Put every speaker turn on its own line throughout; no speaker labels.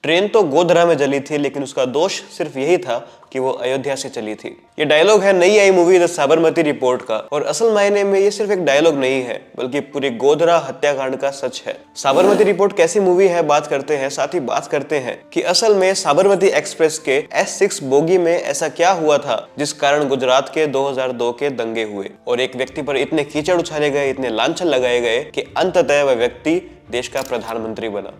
Train तो गोधरा में जली थी, लेकिन उसका दोष सिर्फ यही था कि वो अयोध्या से चली थी। ये डायलॉग है नई आई मूवी द साबरमती रिपोर्ट का, और असल मायने में ये सिर्फ एक डायलॉग नहीं है, बल्कि पूरी गोधरा हत्याकांड का सच है। साबरमती रिपोर्ट कैसी मूवी है बात करते हैं, साथ ही बात करते हैं कि असल में साबरमती एक्सप्रेस के S6 बोगी में ऐसा क्या हुआ था जिस कारण गुजरात के 2002 के दंगे हुए और एक व्यक्ति पर इतने कीचड़ उछाले गए, इतने लांछन लगाए गए कि अंततः वह व्यक्ति देश का प्रधानमंत्री बना।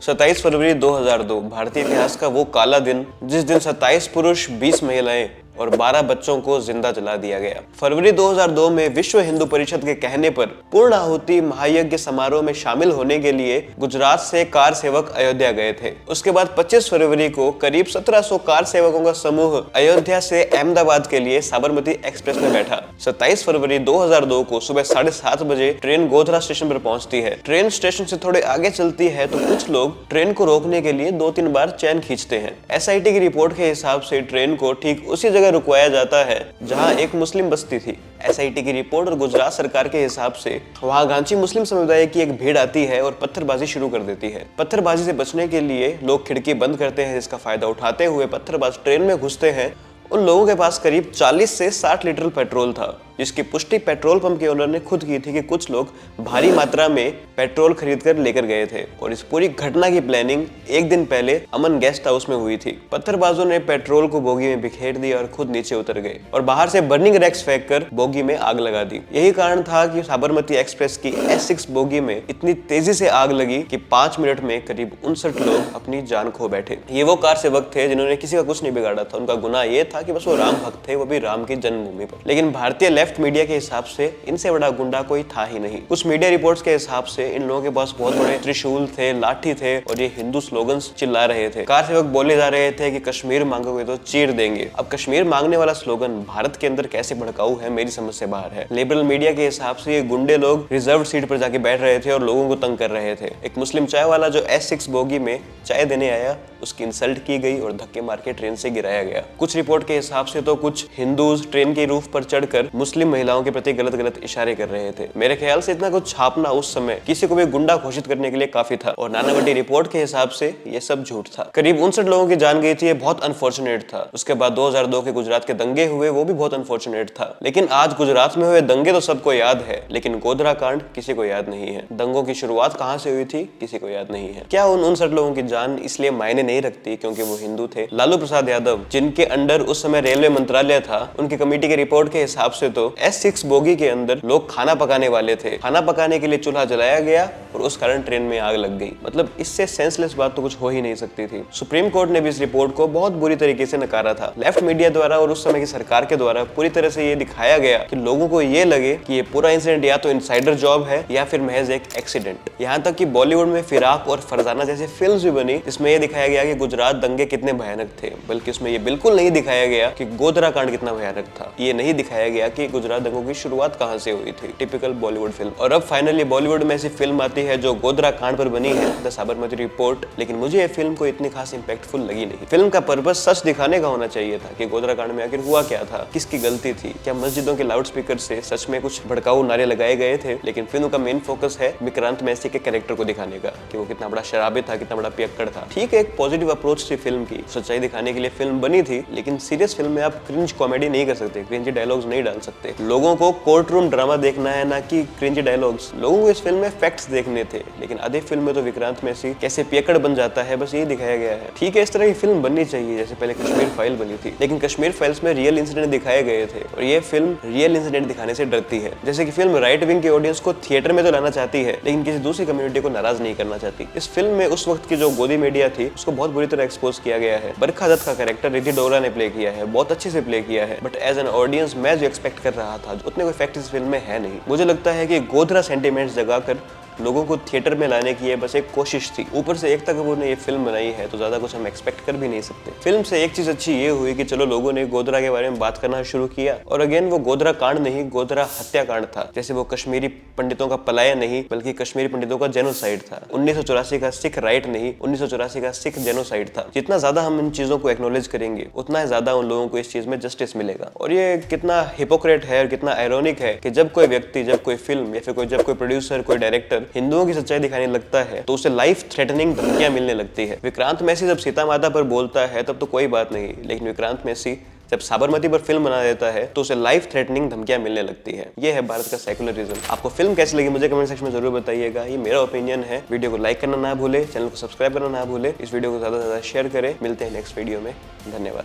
27 फरवरी 2002 भारतीय इतिहास का वो काला दिन जिस दिन 27 पुरुष, 20 महिलाएं और 12 बच्चों को जिंदा जला दिया गया। फरवरी 2002 में विश्व हिंदू परिषद के कहने पर पूर्ण आहुति महायज्ञ समारोह में शामिल होने के लिए गुजरात से कार सेवक अयोध्या गए थे। उसके बाद 25 फरवरी को करीब 1700 कार सेवकों का समूह अयोध्या से अहमदाबाद के लिए साबरमती एक्सप्रेस में बैठा। 27 फरवरी 2002 को सुबह 7:30 बजे ट्रेन गोधरा स्टेशन पर पहुंचती है। ट्रेन स्टेशन से थोड़े आगे चलती है तो कुछ लोग ट्रेन को रोकने के लिए 2-3 बार चैन खींचते हैं। SIT की रिपोर्ट के हिसाब से ट्रेन को ठीक उसी जगह रुकवाया जाता है जहां एक मुस्लिम बस्ती थी। SIT की रिपोर्ट और गुजरात सरकार के हिसाब से वहां गांची मुस्लिम समुदाय की एक भीड़ आती है और पत्थरबाजी शुरू कर देती है। पत्थरबाजी से बचने के लिए लोग खिड़की बंद करते हैं, जिसका फायदा उठाते हुए पत्थरबाज ट्रेन में घुसते हैं। उन लोगों के पास करीब 40 से 60 लीटर पेट्रोल था, जिसकी पुष्टि पेट्रोल पंप के ओनर ने खुद की थी कि कुछ लोग भारी मात्रा में पेट्रोल खरीद कर लेकर गए थे। और इस पूरी घटना की प्लानिंग एक दिन पहले अमन गेस्ट हाउस में हुई थी। पत्थरबाजों ने पेट्रोल को बोगी में बिखेर दिया और खुद नीचे उतर गए और बाहर से बर्निंग रैक्स फेंक कर बोगी में आग लगा दी। यही कारण था कि साबरमती एक्सप्रेस की S6 बोगी में इतनी तेजी से आग लगी कि 5 मिनट में करीब 59 लोग अपनी जान खो बैठे। ये वो कार सेवक थे जिन्होंने किसी का कुछ नहीं बिगाड़ा था। उनका गुनाह ये था कि बस वो राम भक्त थे, वो भी राम की जन्मभूमि पर। लेकिन भारतीय लेफ्ट मीडिया के हिसाब से इनसे बड़ा गुंडा कोई था ही नहीं। कुछ मीडिया रिपोर्ट्स के हिसाब से इन लोगों के पास बहुत बड़े त्रिशूल थे, लाठी थे और ये हिंदू स्लोगन्स चिल्ला रहे थे। कार सेवक बोले जा रहे थे कि कश्मीर मांगोगे तो चीर देंगे। अब कश्मीर मांगने वाला स्लोगन भारत के अंदर कैसे भड़काऊ है, मेरी समझ से बाहर है। लिबरल मीडिया के हिसाब से ये गुंडे लोग रिजर्व सीट पर जाके बैठ रहे थे और लोगों को तंग कर रहे थे। एक मुस्लिम चाय वाला जो S6 बोगी में चाय देने आया, उसकी इंसल्ट की गई और धक्के मार के ट्रेन से गिराया गया। कुछ रिपोर्ट के हिसाब से तो कुछ हिंदूज ट्रेन के रूफ पर चढ़कर मुस्लिम महिलाओं के प्रति गलत गलत इशारे कर रहे थे। मेरे ख्याल से इतना कुछ छापना उस समय किसी को भी गुंडा घोषित करने के लिए काफी था। और नानावटी रिपोर्ट के हिसाब से ये सब झूठ था। करीब 59 लोगों की जान गई थी, ये बहुत अनफॉर्चुनेट था। उसके बाद 2002 के गुजरात के दंगे हुए, वो भी बहुत अनफॉर्चुनेट था। लेकिन आज गुजरात में हुए दंगे तो सबको याद है, लेकिन गोधरा कांड किसी को याद नहीं है। दंगों की शुरुआत कहां से हुई थी किसी को याद नहीं है। क्या उन 59 लोगों की जान इसलिए मायने नहीं रखती क्योंकि वो हिंदू थे? लालू प्रसाद यादव, जिनके अंडर उस समय रेलवे मंत्रालय था, उनकी कमेटी के रिपोर्ट के हिसाब से तो S6 बोगी के अंदर लोग खाना पकाने वाले थे। खाना पकाने के लिए चूल्हा जलाया गया और उस कारण ट्रेन में आग लग गई। मतलब इससे सेंसलेस बात तो कुछ हो ही नहीं सकती थी। सुप्रीम कोर्ट ने भी इस रिपोर्ट को बहुत बुरी तरीके से नकारा था। लेफ्ट मीडिया द्वारा और उस समय की सरकार के द्वारा पूरी तरह से ये दिखाया गया कि लोगों को ये लगे कि ये पूरा इंसिडेंट या तो इनसाइडर जॉब है या फिर महज एक एक्सीडेंट। यहाँ तक कि बॉलीवुड में फिराक और फरजाना जैसी फिल्म्स भी बनी, जिसमें ये दिखाया गया कि गुजरात दंगे कितने भयानक थे। बल्कि उसमें ये बिल्कुल नहीं दिखाया गया कि गोधरा कांड कितना भयानक था। ये नहीं दिखाया गया कि गुजरात दंगों की शुरुआत कहां से हुई थी। Typical Bollywood film. और अब फाइनली बॉलीवुड में ऐसी फिल्म आती है जो गोधरा कांड पर बनी है, द साबरमती रिपोर्ट। लेकिन मुझे ये फिल्म को इतनी खास इंपैक्टफुल लगी नहीं। फिल्म का पर्पस सच दिखाने का होना चाहिए था कि गोधरा कांड में आखिर हुआ क्या था, किसकी गलती थी, क्या मस्जिदों के लाउड स्पीकर से सच में कुछ भड़काऊ नारे लगाए गए थे। लेकिन फिल्म का मेन फोकस है विक्रांत मैसी के कैरेक्टर को दिखाने का कि वो कितना बड़ा शराबी था, कितना बड़ा पियक्कड़ था। ठीक है, एक पॉजिटिव अप्रोच थी फिल्म की, सच्चाई दिखाने के लिए फिल्म बनी थी। लेकिन सीरियस फिल्म में आप क्रिंज कॉमेडी नहीं कर सकते, क्रिंज डायलॉग्स नहीं डाल सकते। लोगों को कोर्ट रूम ड्रामा देखना है, ना कि क्रिंज डायलॉग्स। लोगों को इस फिल्म में फैक्ट्स देखने थे। लेकिन आधे फिल्म में तो विक्रांत मैसी कैसे पियक्कड़ बन जाता है, बस ये दिखाया गया है। ठीक है, इस तरह की फिल्म बननी चाहिए जैसे पहले कश्मीर फाइल बनी थी। लेकिन कश्मीर फाइल्स में रियल इंसिडेंट दिखाए गए थे और ये फिल्म रियल इंसिडेंट दिखाने से डरती है। जैसे कि फिल्म राइट विंग के ऑडियंस को थिएटर में तो लाना चाहती है, लेकिन किसी दूसरी कम्युनिटी को नाराज नहीं करना चाहती। इस फिल्म में उस वक्त की जो गोदी मीडिया थी उसको बहुत बुरी तरह एक्सपोज किया गया है। बरखा दत्त का कैरेक्टर रिद्धि डोगरा ने प्ले किया है, बहुत अच्छे से प्ले किया है। बट एज एन ऑडियंस मैं जो एक्सपेक्ट कर रहा था उतने कोई फैक्ट इस फिल्म में है नहीं। मुझे लगता है कि गोधरा सेंटिमेंट्स जगाकर लोगों को थिएटर में लाने की ये बस एक कोशिश थी। ऊपर से एकता कपूर ने ये फिल्म बनाई है तो ज्यादा कुछ हम एक्सपेक्ट कर भी नहीं सकते। फिल्म से एक चीज अच्छी ये हुई कि चलो लोगों ने गोधरा के बारे में बात करना शुरू किया। और अगेन वो गोधरा कांड नहीं, गोधरा हत्याकांड था। जैसे वो कश्मीरी पंडितों का पलायन नहीं, बल्कि कश्मीरी पंडितों का जेनोसाइड था। 1984 का सिख राइट नहीं, 1984 का सिख जेनोसाइड था। जितना ज्यादा हम इन चीजों को एक्नॉलेज करेंगे उतना ज्यादा उन लोगों को इस चीज में जस्टिस मिलेगा। और ये कितना हिपोक्रेट है और कितना आयरोनिक है कि जब कोई व्यक्ति, जब कोई फिल्म या फिर जब कोई प्रोड्यूसर, कोई डायरेक्टर अगर हिंदुओं की सच्चाई दिखाने लगता है तो उसे लाइफ थ्रेटनिंग धमकियां मिलने लगती है। विक्रांत मैसी जब सीता माता पर बोलता है तब तो कोई बात नहीं, लेकिन विक्रांत मैसी जब साबरमती पर फिल्म बना देता है तो उसे लाइफ थ्रेटनिंग धमकियां मिलने लगती है। ये है भारत का सेकुलरिज्म। आपको फिल्म कैसी लगी मुझे कमेंट सेक्शन में जरूर बताइएगा। ये मेरा ओपिनियन है। वीडियो को लाइक करना ना भूले, चैनल को सब्सक्राइब करना ना भूले, इस वीडियो को ज्यादा से ज्यादा शेयर करें। मिलते हैं नेक्स्ट वीडियो में। धन्यवाद।